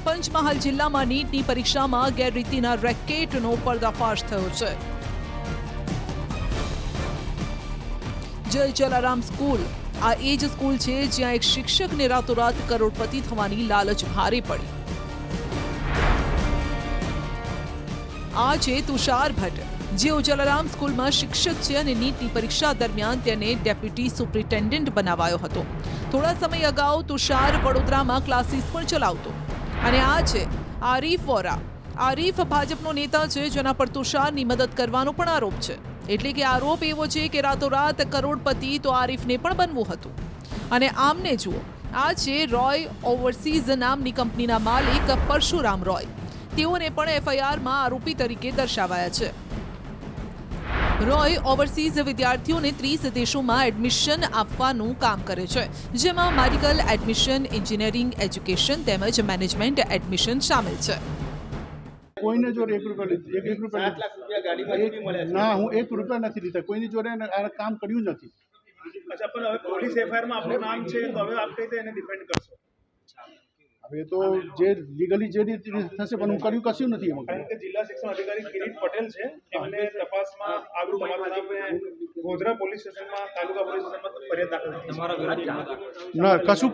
પંચમહાલ જિલ્લામાં નીટની પરીક્ષામાં ગેરરીતિના રેકેટનો પર્દાફાશ થયો છે. જય જલારામ સ્કૂલ આ એ જ સ્કૂલ છે જ્યાં એક શિક્ષકને રાતોરાત કરોડપતિ થવાની લાલચ ભારે પડી. આ છે તુષાર ભટ્ટ, જેઓ જલારામ સ્કૂલમાં શિક્ષક છે અને નીટની પરીક્ષા દરમિયાન તેને ડેપ્યુટી સુપ્રિન્ટેન્ડન્ટ બનાવાયો હતો. થોડા સમય અગાઉ તુષાર વડોદરામાં ક્લાસીસ પણ ચલાવતો. અને આ છે આરીફ વોરા. આરીફ ભાજપનો નેતા છે, જેના પર તુષારની મદદ કરવાનો પણ આરોપ છે. એટલે કે આરોપ એવો છે કે રાતોરાત કરોડપતિ તો આરીફને પણ બનવું હતું. અને આમને જુઓ, આ છે રોય ઓવરસીઝ નામની કંપનીના માલિક પરશુરામ રોય. તેઓને પણ એફઆઈઆરમાં આરોપી તરીકે દર્શાવાયા છે. રોય ઓવરસીઝ વિદ્યાર્થીઓને 30 દેશોમાં એડમિશન આપવાનું કામ કરે છે, જેમાં મેડિકલ એડમિશન, એન્જિનિયરિંગ એજ્યુકેશન તેમજ મેનેજમેન્ટ એડમિશન શામેલ છે. કોઈને જોડે ના, હું 1 રૂપિયા નથી લીધા. કોઈની જોડે આ કામ કર્યું નથી. અચ્છા, પણ હવે પોલીસ એફઆઈઆરમાં આપણું નામ છે, તો હવે આપ કઈ રીતે એને ડિફેન્ડ કરશો? હવે તો જે લીગલી જે રીતે થશે, પણ હું કર્યું કશું નથી એમાં. કારણ કે જિલ્લા શિક્ષણ અધિકારી કિરીટ પટેલ છે, એમને તપાસમાં આગળ તમારા નામે ગોધરા પોલીસ સ્ટેશનમાં, તાલુકા પોલીસ સ્ટેશનમાં ફરિયાદ દાખલ થઈ. તમારા વિરુદ્ધ ના, કશું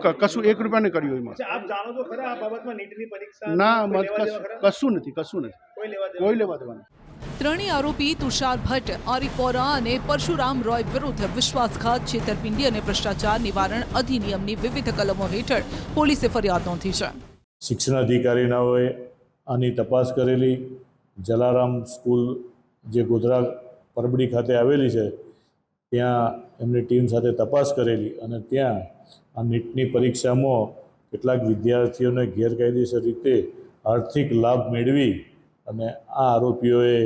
1 રૂપિયા નહીં કર્યું એમાં. આપ જાણો છો ખરા આ બાબતમાં નીટની પરીક્ષા? ના, કશું નથી. કોઈ લેવા દેવા નથી. ત્રણેય આરોપી તુષાર ભટ્ટ, આરીફ વોરા અને પરશુરામ રોય વિરુદ્ધ વિશ્વાસઘાત, છેતરપિંડી અને ભ્રષ્ટાચાર નિવારણ અધિનિયમની વિવિધ કલમો હેઠળ પોલીસે ફરિયાદ નોંધી છે. શિક્ષણ અધિકારીઓએ આની તપાસ કરેલી. જલારામ સ્કૂલ જે ગોધરા પરબડી ખાતે આવેલી છે, ત્યાં એમની ટીમ સાથે તપાસ કરેલી અને ત્યાં આ નીટની પરીક્ષામાં કેટલાક વિદ્યાર્થીઓને ગેરકાયદેસર રીતે આર્થિક લાભ મેળવી અને આ આરોપીઓએ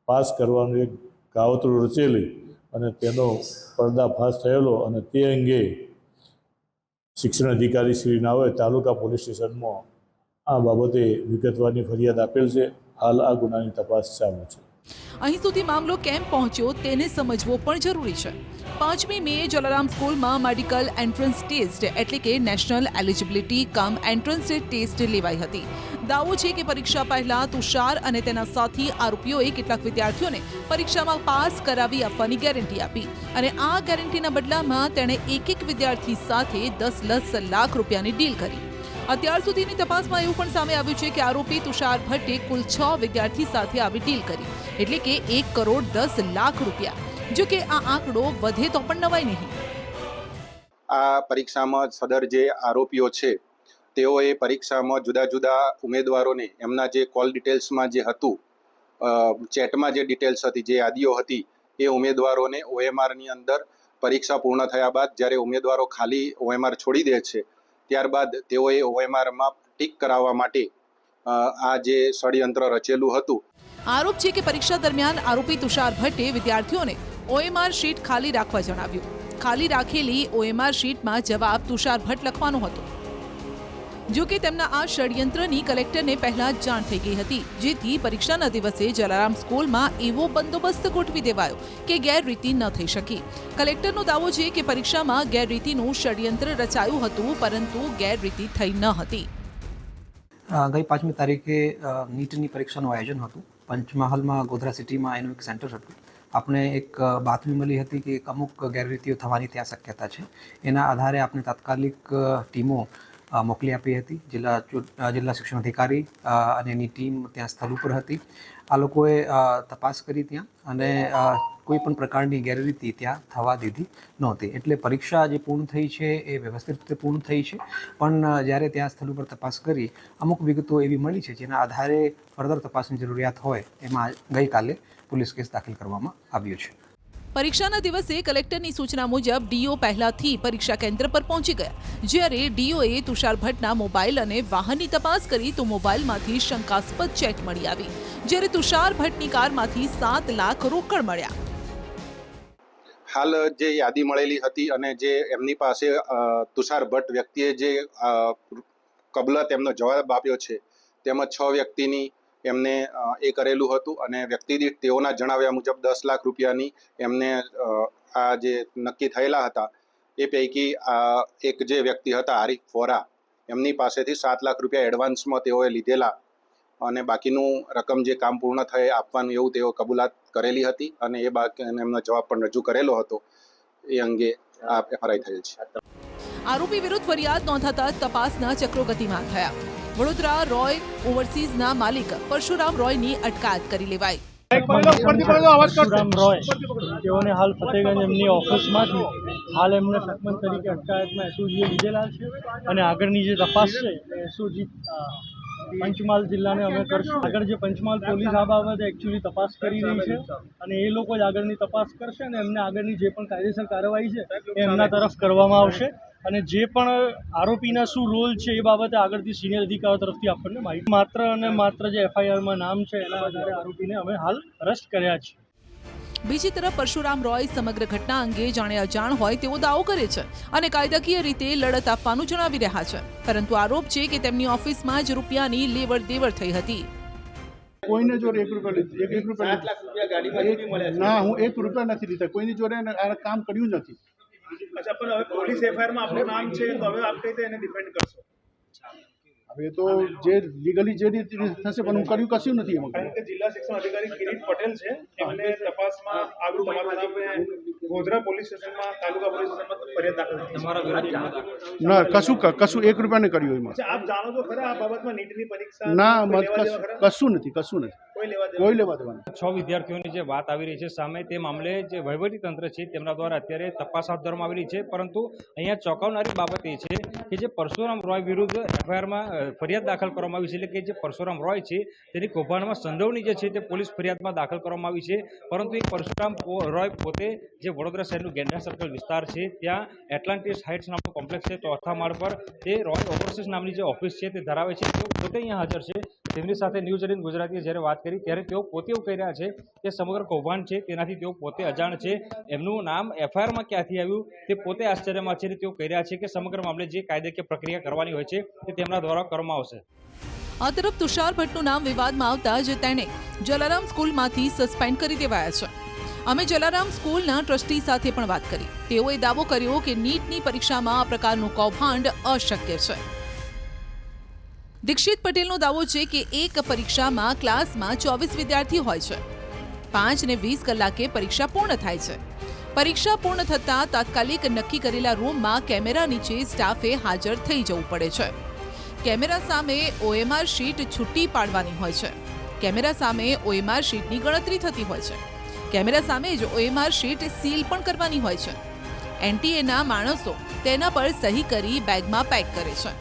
પાસ કરવાનું એક કાવતરું રચેલી અને તેનો પર્દાફાશ થયેલો અને તે અંગે શિક્ષણ અધિકારી શ્રી નાઓએ તાલુકા પોલીસ સ્ટેશનમાં આ બાબતે વિગતવારની ફરિયાદ આપેલ છે. હાલ આ ગુનાની તપાસ ચાલુ છે. અહીં સુધી મામલો કેમ પહોંચ્યો તેને સમજવો પણ જરૂરી છે. 5મી મે જલારામ સ્કૂલમાં મેડિકલ એન્ટ્રન્સ ટેસ્ટ એટલે કે national eligibility cum entrance test લેવાઈ હતી. દાવો છે કે પરીક્ષા પહેલા તુષાર અને તેના સાથી આરોપીઓએ કેટલાક વિદ્યાર્થીઓને પરીક્ષામાં પાસ કરાવી આપવાની ગેરંટી આપી અને આ ગેરંટીના બદલામાં તેણે એક વિદ્યાર્થી સાથે 10 લાખ રૂપિયાની ડીલ કરી. અત્યાર સુધીની તપાસમાં એવું પણ સામે આવ્યું છે કે આરોપી તુષાર ભટ્ટે કુલ 6 વિદ્યાર્થી સાથે આવી ડીલ કરી, એટલે કે 1,10,00,000 રૂપિયા. જો કે આ આંકડો વધે તો પણ નવાય નહીં. આ પરીક્ષામાં સદર જે આરોપીઓ છે, તેઓએ પરીક્ષામાં જુદા જુદા ઉમેદવારોને એમના જે કોલ ડિટેલ્સમાં જે હતું, ચેટમાં જે ડિટેલ્સ હતી, જે યાદીઓ હતી, એ ઉમેદવારોને ઓએમઆરની અંદર પરીક્ષા પૂર્ણ થયા બાદ જ્યારે ઉમેદવારો ખાલી ઓએમઆર છોડી દે છે, ત્યારબાદ તેઓએ ઓએમઆરમાં ટીક કરાવવા માટે આ જે ષડયંત્ર રચેલું હતું. આરોપ છે કે પરીક્ષા દરમિયાન આરોપી તુષાર ભટ્ટે વિદ્યાર્થીઓને ઓએમઆર શીટ ખાલી રાખવા જણાવ્યું. ખાલી રાખેલી ઓએમઆર શીટમાં જવાબ તુષાર ભટ્ટ લખવાનો હતો. જો કે તેમના આ ષડયંત્રની કલેક્ટરને પહેલા જ જાણ થઈ ગઈ હતી, જેથી પરીક્ષાના દિવસે જલારામ સ્કૂલમાં એવો બંદોબસ્ત ગોઠવી દેવાયો કે ગેરરીતિ ન થઈ શકી. કલેક્ટરનો દાવો છે કે પરીક્ષામાં ગેરરીતિનું ષડયંત્ર રચાયું હતું, પરંતુ ગેરરીતિ થઈ ન હતી. ગઈ 5મી તારીખે નીટની પરીક્ષાનું આયોજન હતું. પંચમહાલમાં ગોધરા સિટીમાં એનું એક સેન્ટર હતું. આપણે એક બાતમી મળી હતી કે અમુક ગેરરીતિઓ થવાની ત્યાં શક્યતા છે. એના આધારે આપણે તાત્કાલિક ટીમો મોકલી આપી હતી. જિલ્લા શિક્ષણ અધિકારી અને એની ટીમ ત્યાં સ્થળ ઉપર હતી. આ લોકોએ તપાસ કરી ત્યાં અને કોઈ પણ પ્રકારની ગેરરીતિ ત્યાં થવા દીધી નહોતી. એટલે પરીક્ષા જે પૂર્ણ થઈ છે એ વ્યવસ્થિત રીતે પૂર્ણ થઈ છે. પણ જ્યારે ત્યાં સ્થળ ઉપર તપાસ કરી અમુક વિગતો એવી મળી છે જેના આધારે ફર્ધર તપાસની જરૂરિયાત હોય એમાં ગઈકાલે પોલીસ કેસ દાખલ કરવામાં આવ્યો છે. પરીક્ષાના દિવસે કલેક્ટરની સૂચના મુજબ ડીઓ પહેલાથી પરીક્ષા કેન્દ્ર પર પહોંચી ગયા. જ્યારે ડીઓએ તુષાર ભટ્ટના મોબાઈલ અને વાહનની તપાસ કરી તો મોબાઈલમાંથી શંકાસ્પદ ચેટ મળી આવી, જ્યારે તુષાર ભટ્ટની કારમાંથી 7 લાખ રોકડ મળ્યા. હાલ જે યાદી મળેલી હતી અને જે એમની પાસે તુષાર ભટ્ટ વ્યક્તિએ જે કબલત એમનો જવાબ આપ્યો છે, તેમાં 6 વ્યક્તિની એમને એ કરેલું હતું અને વ્યક્તિ દીઠ તેઓના જણાવ્યા મુજબ 10 લાખ રૂપિયાની એમને આ જે નક્કી થયેલા હતા. એ પૈકી એક જે વ્યક્તિ હતા આરીફ વોરા, એમની પાસેથી 7 લાખ રૂપિયા એડવાન્સમાં તેઓએ લીધેલા અને બાકીનું રકમ જે કામ પૂર્ણ થાય આપવાનું એવું તેઓ કબૂલાત કરેલી હતી અને એ બાકી એમનો જવાબ પણ રજૂ કરેલો હતો. એ અંગે આ એફઆરઆઈ થયેલ છે. આરોપી વિરુદ્ધ ફરિયાદ નોંધાતા તપાસના ચક્રો ગતિમાન થયા. વડોદરા રોય ઓવરસીઝના માલિક પરશુરામ રોયની અટકાયત કરી લેવાઈ. પરશુરામ રોય તેઓને હાલ ફતેગંજ એમની ઓફિસમાંથી હાલ એમને સકમન તરીકે અટકાયતમાં એસઓજીએ લીધેલા છે અને આગળની જે તપાસ છે એસઓજી પંચમહાલ જિલ્લાને અમે કરશું. આગળ જે પંચમહાલ પોલીસ આ બાબતે એકચ્યુઅલી તપાસ કરી રહી છે અને એ લોકો જ આગળની તપાસ કરશે અને એમને આગળની જે પણ કાયદેસર કાર્યવાહી છે એ એમના તરફ કરવામાં આવશે અને જે પણ આરોપીના શું રોલ છે એ બાબતે આગળથી સિનિયર અધિકારીઓ તરફથી આપણને માહિતી. માત્ર અને માત્ર જે એફઆઈઆરમાં નામ છે એના આધારે આરોપીને અમે હાલ અરેસ્ટ કર્યા છે. બીજી તરફ પરશુરામ રોય સમગ્ર ઘટના અંગે જાણે અજાણ હોય તેવો દાવો કરે છે અને કાયદાકીય રીતે લડત આપવાનું જણાવી રહ્યા છે, પરંતુ આરોપ છે કે તેમની ઓફિસમાં જ રૂપિયાની લેવડ દેવડ થઈ હતી. કોઈને જોડે 1 રૂપિયા ના, હું 1 રૂપિયા નથી લીધા. કોઈની જોડે આ કામ કર્યું નથી. અચ્છા, પણ હવે પોલીસ એફઆઈઆરમાં આપનું નામ છે તો હવે આપ કઈ રીતે એને ડિફેન્ડ કરશો? હવે તો જે લીગલી જે રીતે થશે પણ હું કર્યું કશું નથી એમાં. કારણ કે જિલ્લા શિક્ષણ અધિકારી કિરીટ પટેલ છે એમને તપાસમાં આગળ તમારા નામે ગોધરા પોલીસ સ્ટેશનમાં તાલુકા પોલીસ સ્ટેશનમાં ફરિયાદ દાખલ થઈ. ના, કશું 1 રૂપિયા ને કર્યું એમાં. આપ જાણો છો ખરા આ બાબતમાં નીટની પરીક્ષા ના, કશું નથી. કોઈ લેવા દેવાનું. 6 વિદ્યાર્થીઓની જે વાત આવી રહી છે સામે, તે મામલે જે વહીવટી તંત્ર છે તેમના દ્વારા અત્યારે તપાસ હાથ ધરવામાં આવેલી છે, પરંતુ અહીંયા ચોંકાવનારી બાબત એ છે કે જે પરશુરામ રોય વિરુદ્ધ એફઆઈઆરમાં ફરિયાદ દાખલ કરવામાં આવી છે, એટલે કે જે પરશુરામ રોય છે તેની કૌભાંડમાં સંડોવણી જે છે તે પોલીસ ફરિયાદમાં દાખલ કરવામાં આવી છે, પરંતુ એ પરશુરામ રોય પોતે જે વડોદરા શહેરનું ગેંડા સર્કલ વિસ્તાર છે ત્યાં એટલાન્ટિસ હાઇટ્સ નામનું કોમ્પ્લેક્સ છે, 4થા માળ પર તે રોય ઓવરસીઝ નામની જે ઓફિસ છે તે ધરાવે છે. તેઓ પોતે અહીંયા હાજર છે. તેમની સાથે ન્યૂઝ 18 ગુજરાતીએ જ્યારે વાત કરી ત્યારે તેઓ પોતે એવું કહી રહ્યા છે કે સમગ્ર કૌભાંડ છે તેનાથી તેઓ પોતે અજાણ છે. એમનું નામ એફઆઈઆરમાં ક્યાંથી આવ્યું તે પોતે આશ્ચર્યમાં છે. તેઓ કહી રહ્યા છે કે સમગ્ર મામલે જે કાયદાકીય પ્રક્રિયા કરવાની હોય છે તે તેમના દ્વારા કરવામાં આવશે. આ તરફ તુષાર ભટ્ટનું નામ વિવાદમાં આવતા જ તેણે જલારામ સ્કૂલમાંથી સસ્પેન્ડ કરી દેવાયા છે. અમે જલારામ સ્કૂલના ટ્રસ્ટી સાથે પણ વાત કરી. તેઓએ દાવો કર્યો કે નીટની પરીક્ષામાં આ પ્રકારનું કૌભાંડ અશક્ય છે. દીક્ષિત પટેલનો દાવો છે કે એક પરીક્ષામાં ક્લાસમાં 24 વિદ્યાર્થી હોય છે. 5 ને 20 કલાકે પરીક્ષા પૂર્ણ થાય છે. પરીક્ષા પૂર્ણ થતાં તાત્કાલિક નક્કી કરેલા રૂમમાં કેમેરા નીચે સ્ટાફે હાજર થઈ જવું પડે છે. કેમેરા સામે OMR શીટ છૂટી પાડવાની હોય છે. કેમેરા સામે OMR શીટની ગણતરી થતી હોય છે. કેમેરા સામે જ OMR શીટ સીલ પણ કરવાની હોય છે. NTAના માણસો તેના પર સહી કરી બેગમાં પેક કરે છે.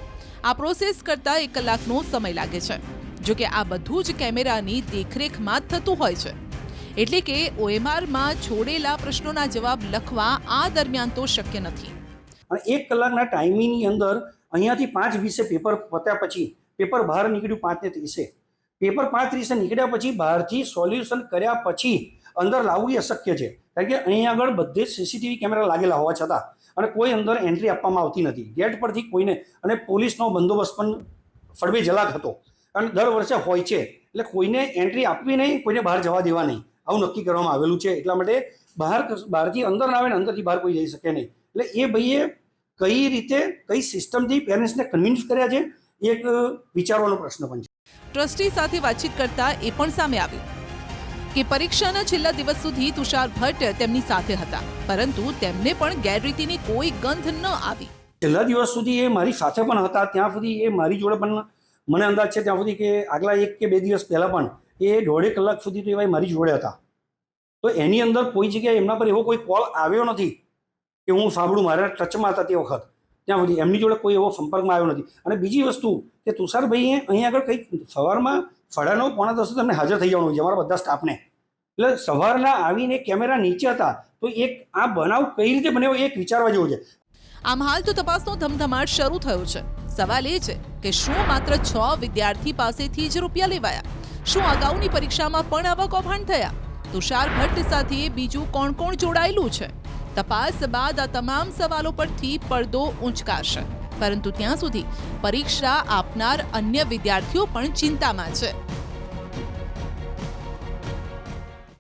આ પ્રોસેસ કરતા 1 કલાકનો સમય લાગે છે. જો કે આ બધું જ કેમેરાની દેખરેખમાં જ થતું હોય છે, એટલે કે OMRમાં છોડેલા પ્રશ્નોના જવાબ લખવા આ દરમિયાન તો શક્ય નથી. અને 1 કલાકના ટાઈમિંગની અંદર અહીંયાથી 5:20 પેપર પત્યા પછી પેપર બહાર નીકળ્યું 5:30. પેપર 5:30 નીકળ્યા પછી બહારથી સોલ્યુશન કર્યા પછી અંદર લાવવું એ અશક્ય છે, કારણ કે અહીં આગળ બધે જ CCTV કેમેરા લાગેલા હોવા છતાં અને કોઈ અંદર એન્ટ્રી આપવામાં આવતી નથી. ગેટ પરથી કોઈને, અને પોલીસનો બંદોબસ્ત પણ ફળવે જલાક હતો અને દર વર્ષે હોય છે, એટલે કોઈને એન્ટ્રી આપવી નહીં, કોઈને બહાર જવા દેવા નહીં, આવું નક્કી કરવામાં આવેલું છે. એટલા માટે બહારથી અંદર ના આવે ને અંદરથી બહાર કોઈ જઈ શકે નહીં. એટલે એ ભાઈએ કઈ રીતે, કઈ સિસ્ટમથી પેરેન્ટ્સને કન્વિન્સ કર્યા છે એ એક વિચારવાનો પ્રશ્ન પણ છે. ટ્રસ્ટી સાથે વાતચીત કરતા એ પણ સામે આવ્યું કે પરીક્ષાના છેલ્લા દિવસ સુધી તુષાર ભટ્ટ તેમની સાથે હતા, પરંતુ તેમને પણ ગેરરીતિની કોઈ ગંધ ન આવી. છેલ્લા દિવસ સુધી એ મારી સાથે પણ હતા. ત્યાં સુધી એ મારી જોડે પણ મને અંદાજ છે ત્યાં સુધી કે આગલા 1 કે 2 દિવસ પહેલાં પણ એ 1.5 કલાક સુધી તો એ મારી જોડે હતા. તો એની અંદર કોઈ જગ્યાએ એમના પર એવો કોઈ કોલ આવ્યો નથી કે હું સાંભળું, મારા ટચમાં હતા તે વખત. ત્યાં સુધી એમની જોડે કોઈ એવો સંપર્કમાં આવ્યો નથી. અને બીજી વસ્તુ કે તુષારભાઈએ અહીં આગળ કંઈક સવારમાં 9:30 પોણા 10 તમને હાજર થઈ જવાનું હોય છે અમારા બધા સ્ટાફને. એટલે સવારના આવીને કેમેરા નીચે હતા, તો એક આ બનાવ કઈ રીતે બન્યો એક વિચારવા જેવું છે. આમ હાલ તો તપાસનો ધમધમાટ શરૂ થયો છે. સવાલ એ છે કે શું માત્ર 6 વિદ્યાર્થી પાસેથી જ રૂપિયા લેવાયા? શું અગાઉની પરીક્ષામાં પણ આવા કૌભાંડ થયા? તુષાર ભટ્ટ સાથે બીજું કોણ કોણ જોડાયેલું છે? તપાસ બાદ આ તમામ સવાલો પરથી પડદો ઊંચકાશે, પરંતુ ત્યાં સુધી પરીક્ષા આપનાર અન્ય વિદ્યાર્થીઓ પણ ચિંતામાં છે.